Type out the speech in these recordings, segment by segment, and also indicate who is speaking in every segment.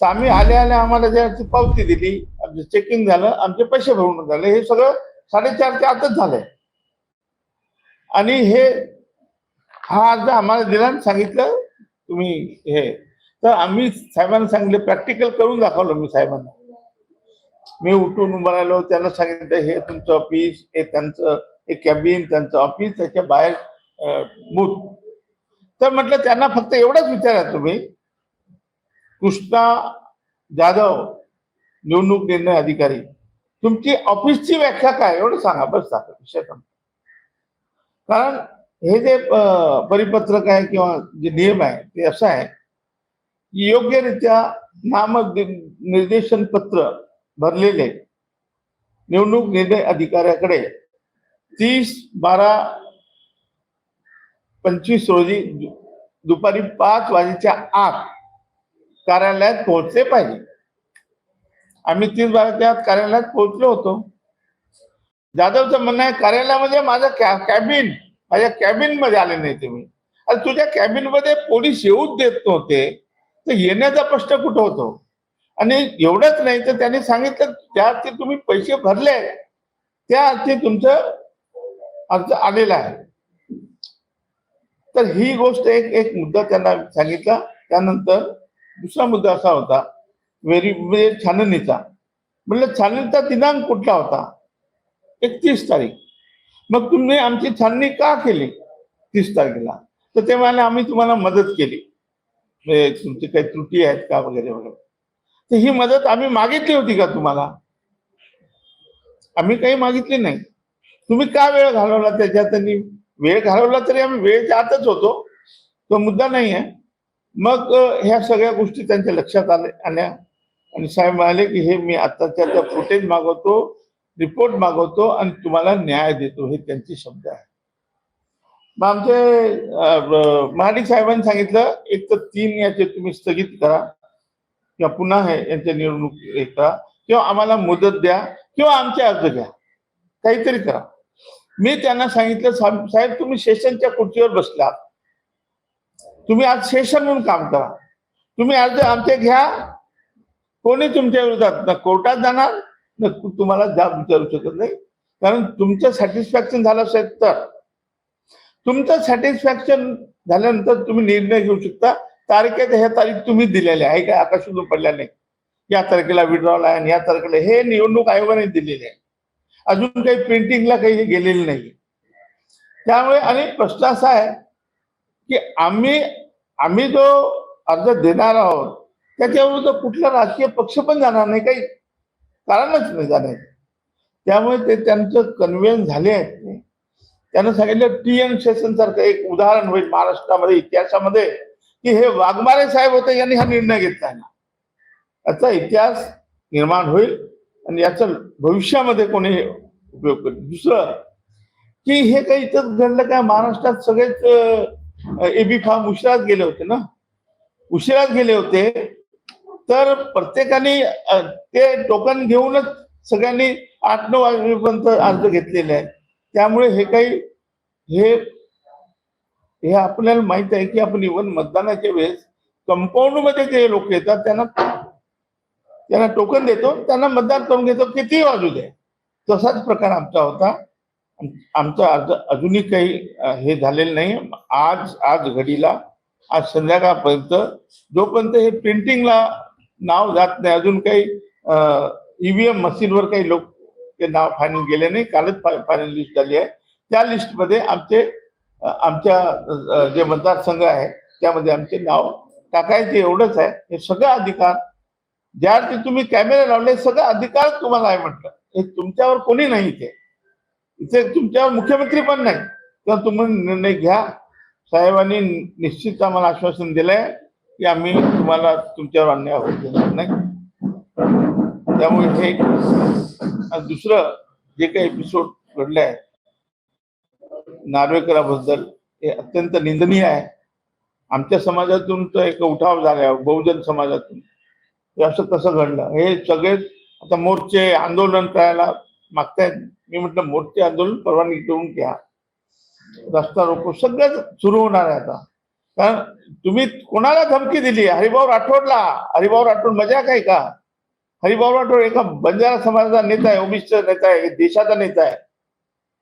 Speaker 1: तर आम्ही आल्या आम्हाला ज्याची पावती दिली, आमचं चेकिंग झालं, आमचे पैसे भरून झाले, हे सगळं 4:30च्या आतच झालंय. आणि हे हा अर्ज आम्हाला दिला आणि सांगितलं तुम्ही हे, तर आम्ही साहेबांना सांगितलं, प्रॅक्टिकल करून दाखवलं मी साहेबांना. मी उठून उभं राहिलो, त्यांना सांगितलं हे तुमचं ऑफिस, हे त्यांचं एक कॅबिन, त्यांचं ऑफिस, त्याच्या बाहेर बूथ. तर म्हटलं त्यांना फक्त एवढंच विचारा तुम्ही, कृष्णा जाधव निवडणूक निर्णय अधिकारी, तुमची ऑफिसची व्याख्या काय एवढं सांगा, बस सांगा विषय. कारण हे जे परिपत्रक आहे किंवा जे नियम आहे ते असं आहे की योग्यरित्या नामनिर्देशन पत्र भरलेले निवडणूक निर्णय अधिकाऱ्याकडे 30/12/25 रोजी दुपारी 5 वाजेच्या आत कार्यालयात पोहोचले पाहिजे. आम्ही 30/12च्या आत कार्यालयात पोहोचलो होतो. जाधवचं म्हणणं आहे कार्यालयामध्ये माझं कॅबिन, माझ्या कॅबिन मध्ये आले नाही तुम्ही. आणि तुझ्या कॅबिन मध्ये पोलीस येऊच देत नव्हते, तर येण्याचा प्रश्न कुठं होतो. आणि एवढंच नाही तर त्यांनी सांगितलं ज्या अर्थी तुम्ही पैसे भरले त्या अर्थी तुमचं अर्ज आलेला आहे. तर ही गोष्ट एक मुद्दा त्यांना सांगितला. त्यानंतर दुसरा मुद्दा असा होता म्हणजे छाननीचा. म्हणलं छाननीचा दिनांक कुठला होता? 31 तारीख. मग तुम्ही आमची छाननी का केली 30 तारखेला? तर ते म्हणाले आम्ही तुम्हाला मदत केली, तुमची काही त्रुटी आहेत का वगैरे वगैरे. तर ही मदत आम्ही मागितली होती का तुम्हाला? आम्ही काही मागितली नाही. तुम्ही का वेळ घालवला त्याच्यात? वेळ घालवला तरी आम्ही वेळेच्या आतच होतो, तो मुद्दा नाही आहे. मग ह्या सगळ्या गोष्टी त्यांच्या लक्षात आल्या आणि साहेब म्हणाले की हे मी आताच्या फुटेज मागवतो, रिपोर्ट मागवतो आणि तुम्हाला न्याय देतो, हे त्यांचे शब्द आहे. मग आमचे महाडिक साहेबांनी सांगितलं एक तर 3 याचे तुम्ही स्थगित करा किंवा पुन्हा हे यांच्या निवडणूक करा किंवा आम्हाला मुदत द्या किंवा आमचे अर्ज घ्या, काहीतरी करा. मी त्यांना सांगितलं साहेब तुम्ही सेशनच्या खुर्चीवर बसलात, तुम्ही आज सेशन म्हणून काम करा, तुम्ही अर्ज आमचे घ्या. कोणी तुमच्या विरोधात ना कोर्टात जाणार ना तुम्हाला जाब विचारू शकत नाही. कारण तुमचं सॅटिस्फॅक्शन झालं असेल तर, तुमचं सॅटिस्फॅक्शन झाल्यानंतर तुम्ही निर्णय घेऊ शकता. तारखेत ह्या तारीख तुम्ही दिलेल्या आहे काय आकाशातून पडल्या नाही. या तारखेला विड्रॉल आहे आणि या तारखेला, हे निवडणूक आयोगाने दिलेले आहे. अजून काही प्रिंटिंगला काही गेलेलं नाही. त्यामुळे आणि प्रश्न असा आहे की आम्ही जो अर्ज देणार आहोत त्याच्यावर कुठला राजकीय पक्ष पण जाणार नाही, काही कारणच नाही जाण्याचं. त्यामुळे ते त्यांचं कन्व्हिन्स झाले आहेत. त्यानं सांगितलं TN सेशन सारखं एक उदाहरण होईल महाराष्ट्रामध्ये इतिहासामध्ये की हे वाघमारे साहेब होते, यांनी हा निर्णय घेतला ना, याचा इतिहास निर्माण होईल आणि याचा भविष्यामध्ये कोणी उपयोग करेल. दुसरं की हे काही इथं घडलं काय, महाराष्ट्रात सगळेच AB फॉर्म उशिराच गेले होते ना, उशिराच गेले होते. तर प्रत्येकाने ते टोकन घेऊनच सगळ्यांनी 8-9 वाजेपर्यंत अर्ज घेतलेले आहेत. त्यामुळे हे काही हे आपल्याला माहित आहे की आपण इव्हन मतदानाच्या वेळेस कंपाऊंड मध्ये जे लोक येतात त्यांना टोकन देतो, त्यांना मतदान करून घेतो, कितीही वाजू दे. तसाच प्रकार आमचा होता. आमचा अर्ज अजूनही काही हे झालेलं नाही. आज घडीला, आज संध्याकाळपर्यंत जोपर्यंत हे प्रिंटिंगला नाव जात नाही, अजून काही EVM मशीनवर काही लोक ते नाव फायनल गेले नाही. कालच फायनल लिस्ट झाली आहे. त्या लिस्टमध्ये आमच्या जे मतदारसंघ आहे त्यामध्ये आमचे नाव टाकायचे, एवढंच आहे. हे सगळं अधिकार ज्या अर्थी तुम्ही कॅमेरे लावले, सगळं अधिकार तुम्हाला आहे. म्हटलं हे तुमच्यावर कोणी नाही, इथे तुमच्यावर मुख्यमंत्री पण नाही. तर तुम्ही निर्णय घ्या. साहेबांनी निश्चित आम्हाला आश्वासन दिलंय की आम्ही तुम्हाला तुमच्यावर अन्याय होऊ देणार नाही. त्यामुळे हे दुसरं जे काही एपिसोड घडले आहे नार्वेकराबद्दल, हे अत्यंत निंदनीय आहे. आमच्या समाजातून तर एक उठाव झाला, बहुजन समाजातून, असं कसं घडलं. हे सगळेच आता मोर्चे आंदोलन करायला मागतायत. मी म्हटलं मोर्चे आंदोलन परवानगी देऊन घ्या, रस्ता रोको सगळंच सुरू होणार आहे. आता कारण तुम्ही कोणाला धमकी दिली? हरिभाऊ राठोडला. हरिभाऊ राठोड मजाक आहे का? हरिभाऊ राठोड एका बंजारा समाजाचा नेता आहे, ओबीसीचा नेता आहे, देशाचा नेता आहे.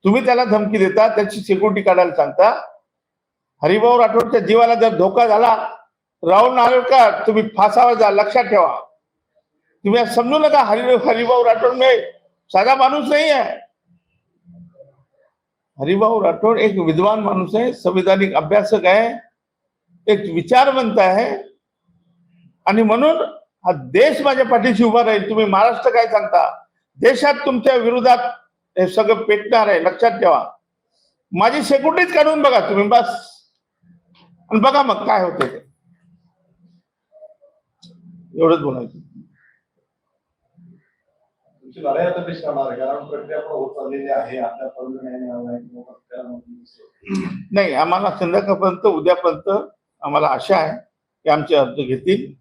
Speaker 1: तुम्ही त्याला धमकी देता, त्याची सिक्युरिटी काढायला सांगता. हरिभाऊ राठोडच्या जीवाला जर धोका झाला, राहुल नार्वेकर तुम्ही फासावर जा, लक्षात ठेवा. तुम्ही समजू नका हरिभाऊ राठोड में साधा माणूस नाही आहे. हरिभाऊ राठोड एक विद्वान माणूस आहे, संविधानिक अभ्यासक आहे, एक विचारवंत आहे, आणि म्हणून हा देश माझ्या पाठीशी उभा राहील. तुम्ही महाराष्ट्र काय सांगता? देशात तुमच्या विरोधात हे सगळं पेटणार आहे, लक्षात ठेवा. माझी सेक्युरिटीच काढून बघा तुम्ही, बस, आणि बघा मग काय होते ते. एवढंच बोलायचं.
Speaker 2: लढाई आता कशी होणार आहे? कारण प्रक्रिया पण होत चाललेली आहे. आपल्यापर्यंत न्याय मिळाला
Speaker 1: नाही, आम्हाला संध्याकाळपर्यंत, उद्यापर्यंत आम्हाला आशा आहे की आमचे अर्ज घेतील,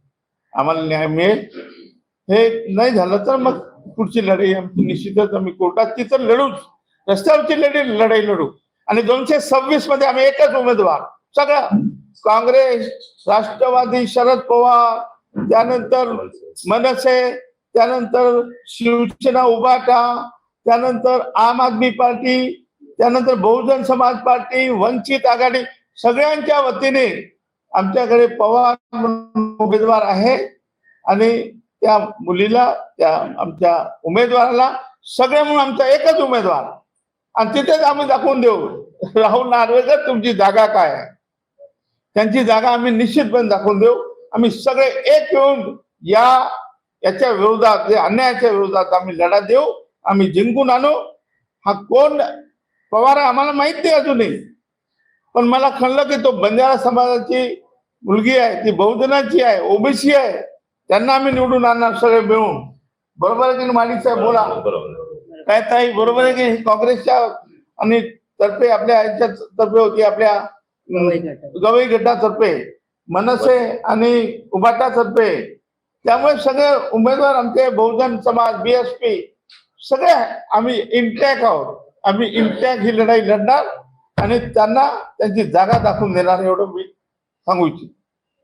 Speaker 1: आम्हाला न्याय मिळेल. हे नाही झालं तर मग पुढची लढाई आमची निश्चितच आम्ही कोर्टात तर लढूच, रस्त्यावरची लढाई लढू. आणि 226 मध्ये आम्ही एकच उमेदवार, सगळं काँग्रेस, राष्ट्रवादी, शरद पवार, त्यानंतर मनसे, त्यानंतर शिवसेना उभाटा, त्यानंतर आम आदमी पार्टी, त्यानंतर बहुजन समाज पार्टी, वंचित आघाडी, सगळ्यांच्या वतीने आमच्याकडे पवार उमेदवार आहे. आणि त्या मुलीला, त्या आमच्या उमेदवाराला, सगळे म्हणून आमचा एकच उमेदवार. आणि तिथेच आम्ही दाखवून देऊ, राहुल नार्वेकर तुमची जागा काय आहे. त्यांची जागा आम्ही निश्चितपणे दाखवून देऊ. आम्ही सगळे एक येऊन याच्या विरोधात, अन्यायाच्या विरोधात आम्ही लढा देऊ, आम्ही जिंकून आणू. हा कोण पवार आहे आम्हाला माहित नाही अजूनही, पण मला कळलं की तो बंजारा समाजाची मुलगी आहे, ती बहुजनाची आहे, ओबीसी आहे, त्यांना आम्ही निवडून आणणार सगळे मिळून. बरोबर आहे की माणिक साहेब? बोला काय ताई, बरोबर आहे की? काँग्रेसच्या आणि तर्फे, आपल्या याच्या तर्फे होती, आपल्या गवई गटातर्फे, मनसे आणि उभाटातर्फे. त्यामुळे सगळे उमेदवार आमचे, बहुजन समाज, बीएसपी, सगळे आम्ही इंटॅक आहोत. आम्ही इंटॅक ही लढाई लढणार आणि त्यांना त्यांची जागा दाखवून देणार, एवढं मी सांगू इच्छितो.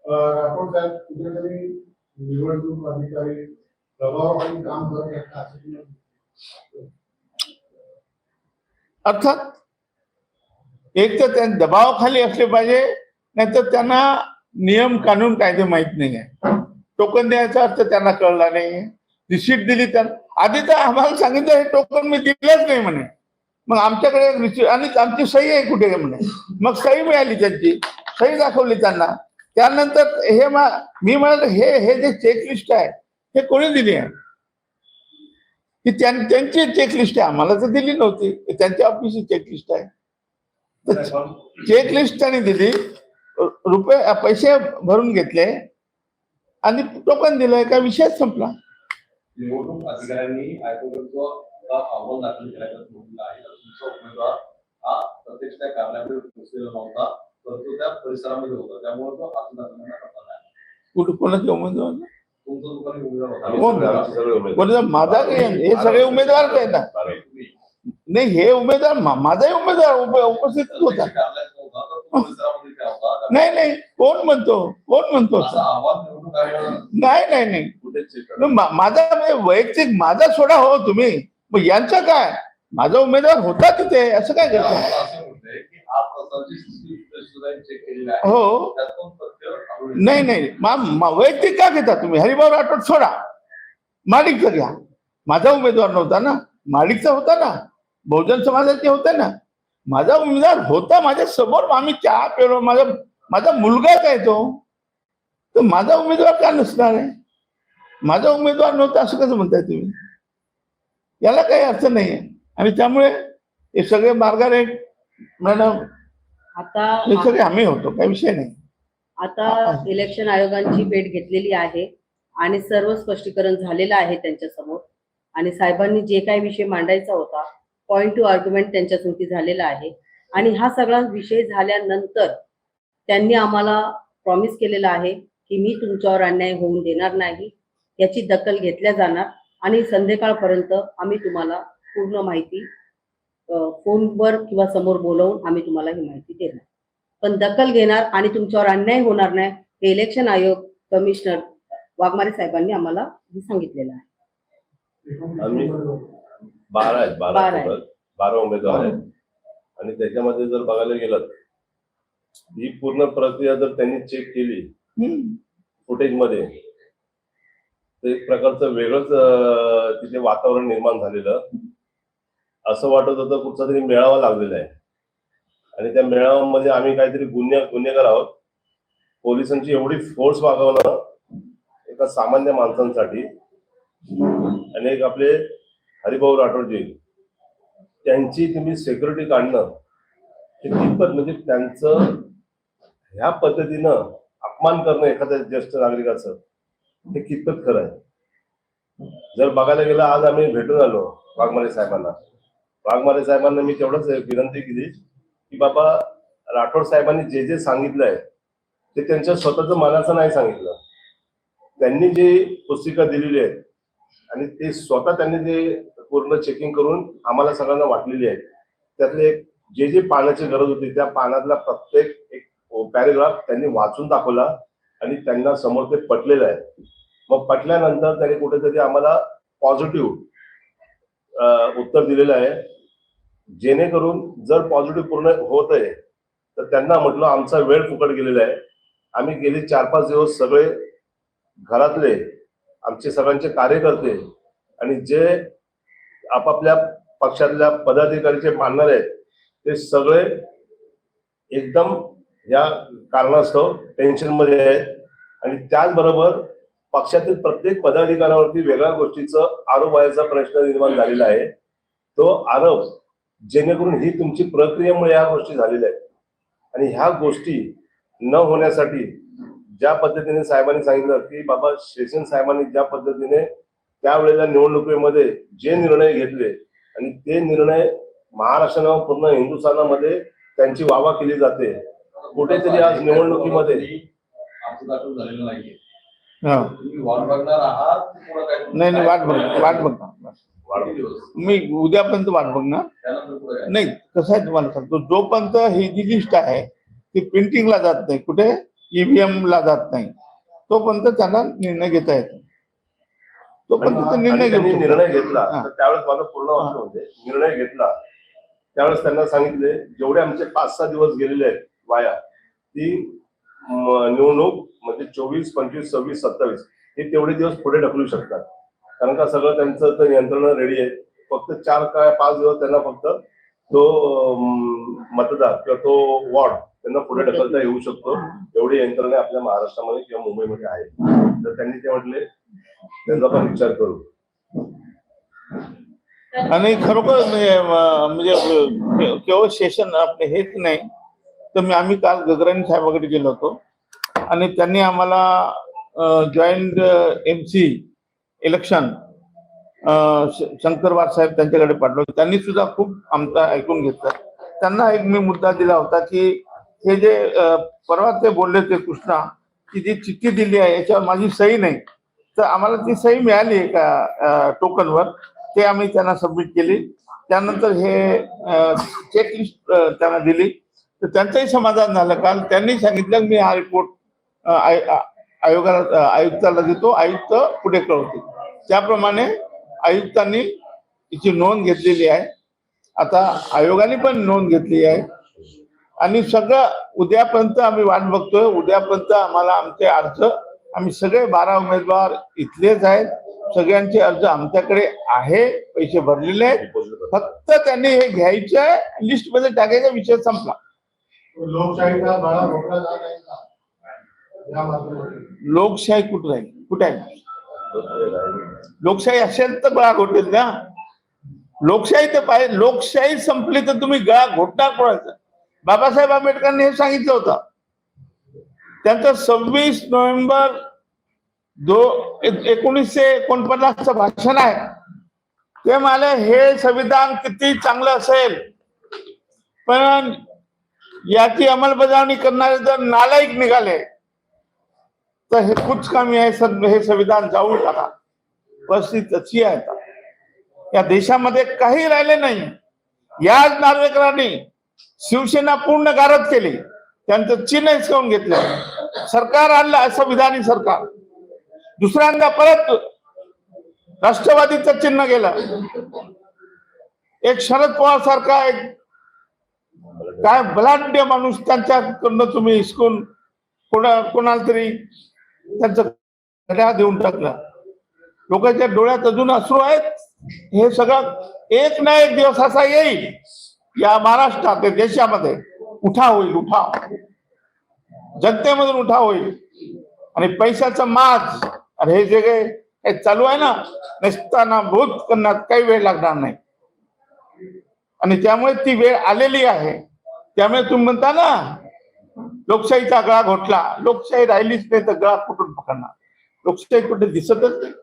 Speaker 2: राठोड साहेब कुठेतरी निवडणूक अधिकारी प्रभावाखाली काम करत असतात.
Speaker 1: अर्थात एक तर त्या दबावाखाली असले पाहिजे, नाहीतर त्यांना नियम कानून कायदे माहित नाही आहे. टोकन द्यायचा अर्थ त्यांना कळला नाही. रिसीट दिली त्यांना, आधी तर आम्हाला सांगितलं हे टोकन मी दिलंच नाही म्हणे. मग आमच्याकडे एक रिसीट आणि आमची सही आहे कुठे म्हणे. मग सही मिळाली, त्यांची सही दाखवली त्यांना. त्यानंतर हे मी म्हणाल हे जे चेकलिस्ट आहे हे कोणी दिली आहे? की त्यांची चेकलिस्ट आहे, आम्हाला तर दिली नव्हती. त्यांच्या ऑफिसची चेकलिस्ट आहे. तर चेकलिस्ट त्यांनी दिली, पैसे भरून घेतले आणि टोकन दिलंय, का विषय संपला.
Speaker 2: निवडणूक अधिकाऱ्यांनी आयोगाचा अहवाल दाखल केला आहे. तुमचा उमेदवार हा प्रत्यक्ष त्या कार्यालयामध्ये पोहोचलेला नव्हता, तर तो त्या परिसरामध्ये होता, त्यामुळे तो अर्ज दाखल करता नाही.
Speaker 1: कोणाच्या उमेदवार?
Speaker 2: तुमचा दुकानी उमेदवार
Speaker 1: होता. माझा हे सगळे उमेदवार आहेत ना? नाही, हे उमेदवार माझाही उमेदवार उपस्थित होता. नाही नाही, कोण म्हणतो नाही नाही नाही, माझा वैयक्तिक माझा सोडा हो तुम्ही. मग यांचं काय? माझा उमेदवार होता तिथे, असं काय करतो? हो, नाही नाही, वैयक्तिक का घेता तुम्ही? हरिभाऊ राठोड सोडा, माडिकचा घ्या. माझा उमेदवार नव्हता ना, माडिकचा होता ना, बहुजन समाजाचे होते ना. माझा उमेदवार होता माझ्या समोर, आम्ही चहा पेलो, माझा मुलगाच आहे तो. तर माझा उमेदवार का नसणार आहे? माझा उमेदवार नव्हता असं कसं म्हणताय तुम्ही? याला काही अर्थ नाही आहे. आणि त्यामुळे हे सगळे मार्गाने मॅडम,
Speaker 3: आता
Speaker 1: हे सगळे आम्ही होतो, काही विषय नाही.
Speaker 3: आता इलेक्शन आयोगांची भेट घेतलेली आहे आणि सर्व स्पष्टीकरण झालेलं आहे त्यांच्या समोर. आणि साहेबांनी जे काही विषय मांडायचा होता, पॉइंट टू आर्ग्युमेंट त्यांच्या संगती झालेला आहे. आणि हा सगळा विषय झाल्यानंतर त्यांनी आम्हाला प्रॉमिस केलेला आहे की मी तुमच्यावर अन्याय होऊन देणार नाही, याची दखल घेतल्या जाणार आणि संध्याकाळपर्यंत आम्ही तुम्हाला पूर्ण माहिती फोनवर किंवा समोर बोलवून आम्ही तुम्हाला ही माहिती देणार. पण दखल घेणार आणि तुमच्यावर अन्याय होणार नाही हे इलेक्शन आयोग कमिशनर वाघमारे साहेबांनी आम्हाला सांगितलेलं आहे.
Speaker 4: आम्ही 12 आहेत, 12
Speaker 3: 12 आहेत.
Speaker 4: टोटल 12 उमेदवार आहेत आणि त्याच्यामध्ये जर बघायला गेलं ही पूर्ण प्रक्रिया जर त्यांनी चेक केली फुटेजमध्ये तर एक प्रकारचं वेगळंच तिथे वातावरण निर्माण झालेलं असं वाटत होतं. कुठचा तरी मेळावा लागलेला आहे आणि त्या मेळाव्यामध्ये आम्ही काहीतरी गुन्हेगार आहोत. पोलिसांची एवढी फोर्स वागवणं एका सामान्य माणसांसाठी आणि एक आपले हरिभाऊ राठोडजी त्यांची तुम्ही सिक्युरिटी काढणं हे कितपत म्हणजे त्यांचं ह्या पद्धतीनं अपमान करणं एखाद्या ज्येष्ठ नागरिकाचं हे कितपत खरं आहे. जर बघायला गेलं आज आम्ही भेटून आलो वाघमारे साहेबांना मी तेवढंच विनंती केली की बाबा राठोड साहेबांनी जे जे सांगितलंय ते त्यांच्या स्वतःचं मनाचं नाही सांगितलं. त्यांनी जी पुस्तिका दिलेली आहे आणि ते स्वतः त्यांनी जे पूर्ण चेकिंग करून आम्हाला सगळ्यांना वाटलेली आहे त्यातले जे जे पाण्याची गरज होती त्या पाण्यातला प्रत्येक एक पॅरेग्राफ त्यांनी वाचून दाखवला आणि त्यांना समोर ते पटलेलं आहे. मग पटल्यानंतर त्यांनी कुठेतरी आम्हाला पॉझिटिव्ह उत्तर दिलेलं आहे जेणेकरून जर पॉझिटिव्ह पूर्ण होत आहे तर त्यांना म्हटलं आमचा वेळ फुकट गेलेला आहे. आम्ही गेले 4-5 दिवस सगळे घरातले आमचे सगळ्यांचे कार्यकर्ते आणि जे आपापल्या पक्षातल्या पदाधिकारीचे मानणार आहेत ते सगळे एकदम या कारणास्तव टेन्शन मध्ये आहेत आणि त्याचबरोबर पक्षातील प्रत्येक पदाधिकाऱ्यावरती वेगळ्या गोष्टीचं आरोप व्हायचा प्रश्न निर्माण झालेला आहे. तो आरोप जेणेकरून ही तुमची प्रक्रियेमुळे या गोष्टी झालेल्या आहेत आणि ह्या गोष्टी न होण्यासाठी ज्या पद्धतीने साहेबांनी सांगितलं की बाबा शेषन साहेबांनी ज्या पद्धतीने त्यावेळेला निवडणुकीमध्ये जे निर्णय घेतले आणि ते निर्णय महाराष्ट्रानं पूर्ण हिंदुस्थानामध्ये त्यांची वावा केली जाते. कुठेतरी आज निवडणुकीमध्ये
Speaker 2: अर्ज दाखल झालेला नाहीये.
Speaker 1: हा.
Speaker 2: तुम्ही वाट बघणार आहात की पुढं काय?
Speaker 1: नाही वाट बघणार
Speaker 2: किती दिवस?
Speaker 1: मी उद्यापर्यंत वाट बघणार.
Speaker 2: त्यानंतर पुढे काय?
Speaker 1: नाही कसं आहे तुम्हाला सांगतो जोपर्यंत ही जी लिस्ट आहे ती प्रिंटिंगला जात नाही कुठे ईव्हीएम ला जात नाही तोपर्यंत त्यांना निर्णय घेता येतो. तोपर्यंत ते निर्णय
Speaker 4: त्यांनी
Speaker 1: घेऊ
Speaker 4: निर्णय घेतला
Speaker 1: हा.
Speaker 4: तर त्यावेळेस माझं पूर्ण वाक्य होते निर्णय घेतला त्यावेळेस त्यांना सांगितले जेवढे आमचे 5-6 दिवस गेलेले आहेत वाया ती निवडणूक म्हणजे 24, 25, 26, 27 हे तेवढे दिवस पुढे ढकलू शकतात कारण का सगळं त्यांचं तर यंत्रणा रेडी आहे. फक्त 4 काय 5 दिवस त्यांना फक्त तो मतदार किंवा तो वॉर्ड त्यांना पुढे ढकलता येऊ शकतो. एवढी यंत्रणा आपल्या महाराष्ट्रामध्ये किंवा मुंबईमध्ये आहे. तर त्यांनी ते म्हटले त्यांचा पण विचार करू.
Speaker 1: आणि खरोखर म्हणजे केवळ सेशन आपले हेच नाही तर आम्ही काल गगराणी साहेबांकडे गेलो होतो आणि त्यांनी आम्हाला जॉईंट MC इलेक्शन शंकर वाघ साहेब त्यांच्याकडे पाठवलं. त्यांनी सुद्धा खूप आमचा ऐकून घेतला. त्यांना एक मी मुद्दा दिला होता की हे जे परवा ते बोलले ते कृष्णा की जी चिठ्ठी दिली आहे याच्यावर माझी सही नाही तर आम्हाला ती सही मिळाली एका टोकनवर ते आम्ही त्यांना सबमिट केली. त्यानंतर हे चेकलिस्ट त्यांना दिली तर त्यांचंही समाधान झालं. काल त्यांनी सांगितलं मी हा रिपोर्ट आयुक्ताला देतो आयुक्त पुढे कळवतील. त्याप्रमाणे आयुक्तांनी तिची नोंद घेतलेली आहे. आता आयोगाने पण नोंद घेतली आहे आणि सगळं उद्यापर्यंत आम्ही वाट बघतोय. उद्यापर्यंत आम्हाला आमचे अर्ज आम्ही सगळे 12 उमेदवार इथलेच आहेत. सगळ्यांचे अर्ज आमच्याकडे आहे पैसे भरलेले आहेत. फक्त त्यांनी हे घ्यायचं लिस्ट मध्ये टाकायचा विषय संपला.
Speaker 5: लोकशाहीचा बळा रोखला जात आहे का?
Speaker 1: लोकशाही कुठं राहील कुठे आहे? लोकशाही असेल तर गळा घोटेल ना. लोकशाही तर पाहिजे. लोकशाही संपली तर तुम्ही गळा घोटणार कोणाचा? बाबासाहेब आंबेडकरांनी हे सांगितलं होतं. त्यांचं 26 नोव्हेंबर 1949चं भाषण आहे. ते म्हणाले हे संविधान किती चांगलं असेल पण याची अंमलबजावणी करणारे जर नालायक निघाले तर हे कुछ कमी आहे. हे संविधान जाऊन टाका. परिस्थिती तशी आहे. या देशामध्ये काही राहिले नाही. याच नार्वेकरांनी शिवसेना पूर्ण गारद केली. त्यांचं चिन्ह हिसकावून घेतलं. सरकार आणलं संविधानिक सरकार, दुसऱ्यांदा परत राष्ट्रवादीचं चिन्ह गेलं. एक शरद पवार सारखा एक काय बलाढ्य माणूस त्यांच्याकडनं तुम्ही हिसकून कोणाला तरी त्यांचं घड्याळ देऊन टाकलं. लोकांच्या डोळ्यात अजून अश्रू आहेत. हे सगळं एक ना एक दिवस असा येईल या महाराष्ट्रात, देशामध्ये उठाव होईल, उठाव जनतेमधून उठाव होईल. आणि पैशाचं माज आणि हे जे काही चालू आहे ना, नसताना भूत करण्यात काही वेळ लागणार नाही. आणि त्यामुळे ती वेळ आलेली आहे. त्यामुळे तुम्ही म्हणता ना लोकशाहीचा गळा घोटला, लोकशाही राहिलीच नाही तर गळा कुठून पकडणार? लोकशाही कुठे दिसतच नाही,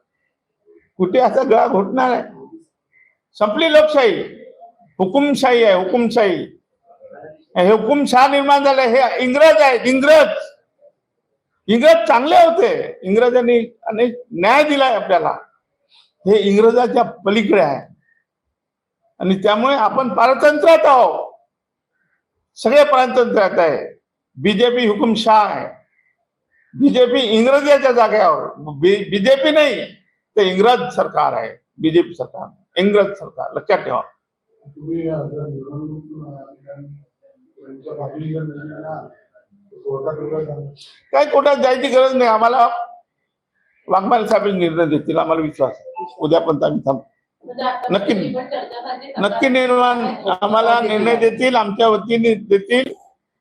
Speaker 1: कुठे असा गळा घोटणार आहे? संपली लोकशाही, हुकुमशाही आहे, हुकुमशाही. हे हुकुमशाह निर्माण झाले, हे इंग्रज आहेत. इंग्रज चांगले होते, इंग्रजांनी अनेक न्याय दिलाय आपल्याला. हे इंग्रजाच्या पलीकडे आहे. आणि त्यामुळे आपण पारतंत्र्यात आहोत, सगळे पारतंत्र्यात आहे. बीजेपी हुकुमशाह आहे, बीजेपी इंग्रजाच्या जागेवर, बीजेपी नाही तर इंग्रज सरकार आहे. बीजेपी सरकार इंग्रज सरकार, लक्षात ठेवा.
Speaker 5: तुम्ही जर
Speaker 1: काय कोर्टात जायची गरज नाही आम्हाला. वाघमारे साहेब निर्णय देतील, आम्हाला विश्वास आहे. उद्या पण आम्ही थांबतो. नक्की निर्माण आम्हाला निर्णय देतील, आमच्या वतीने देतील.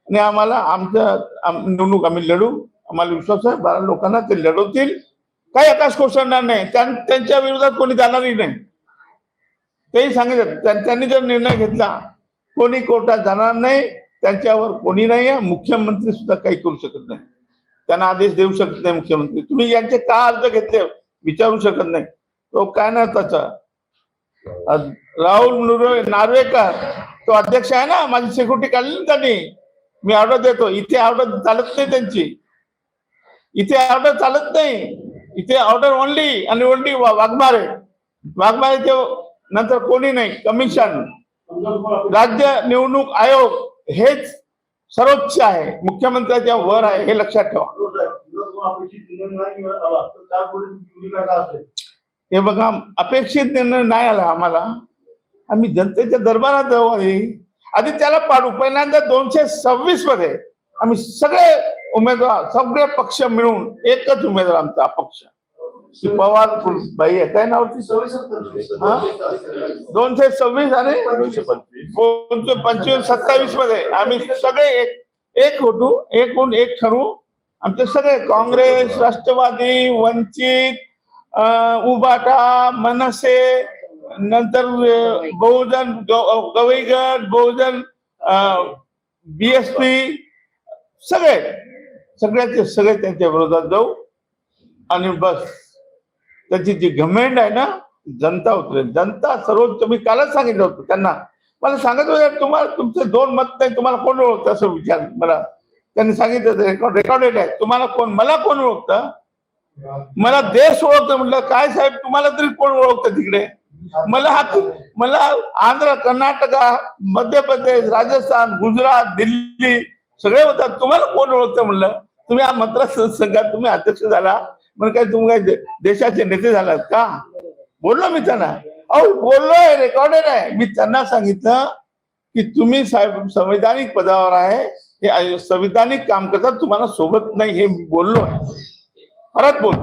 Speaker 1: आणि आम्हाला आमचं निवडणूक आम्ही लढू, आम्हाला विश्वास आहे. 12 लोकांना ते लढवतील, काही आकाश कोसळणार नाही. त्यांच्या विरोधात कोणी जाणारही नाही, तेही सांगितलं. त्यांनी जर निर्णय घेतला कोणी कोर्टात जाणार नाही, त्यांच्यावर कोणी नाही आहे. मुख्यमंत्री सुद्धा काही करू शकत नाही, त्यांना आदेश देऊ शकत नाही मुख्यमंत्री. तुम्ही यांचे का अर्ज घेतले विचारू शकत नाही. तो काय ना त्याचा राहुल नार्वेकर तो अध्यक्ष आहे ना, माझी सिक्युरिटी काढली ना त्यांनी. मी ऑर्डर देतो, इथे ऑर्डर चालत नाही त्यांची, इथे ऑर्डर चालत नाही. इथे ऑर्डर ओनली आणि ओनली वाघमारे ते नंतर कोणी नाही. कमिशन, राज्य निवडणूक आयोग हेच सर्वोच्च आहे, मुख्यमंत्र्याच्या वर आहे, हे लक्षात ठेवा. हे बघा, अपेक्षित निर्णय नाही आला आम्हाला. आम्ही जनतेच्या दरबारात जाऊ. आधी त्याला पाडू. पहिल्यांदा 226 मध्ये आम्ही सगळे उमेदवार, सगळे पक्ष मिळून एकच उमेदवार आमचा अपक्ष पवार बाई आहे, काय नाव ती 226 आणि 225 27 मध्ये आम्ही सगळे एक होतो, एकूण एक ठरवू. आमचे सगळे काँग्रेस, राष्ट्रवादी, वंचित, उबाटा, मनसे, नंतर बहुजन गवई गट, बहुजन BSP, सगळे त्यांच्या विरोधात जाऊ. आणि बस त्याची जी घमेंड आहे ना, जनता उतरेल. जनता सर्वोच्च. मी कालच सांगितलं होतं त्यांना, मला सांगत होते तुम्हाला तुमचे 2 मत नाही, तुम्हाला कोण ओळखतं असं विचार मला. त्यांनी सांगितलं रेकॉर्डेड आहे. तुम्हाला कोण, मला कोण ओळखतं? मला देश ओळखतं. म्हटलं काय साहेब, तुम्हाला तरी कोण ओळखतं तिकडे? मला आंध्र, कर्नाटका, मध्य प्रदेश, राजस्थान, गुजरात, दिल्ली सगळे होतात. तुम्हाला कोण ओळखतं? म्हणलं तुम्ही हा मतदारसंघात तुम्ही अध्यक्ष झाला, म्हणजे काय तुम्ही काय देशाचे नेते झालात का? बोललो मी त्यांना. अहो बोललोय, रेकॉर्डेड आहे. मी त्यांना सांगितलं की तुम्ही साहेब संवैधानिक पदावर आहे, हे संविधानिक काम करतात, तुम्हाला सोबत नाही, हे बोललो. परत बोल.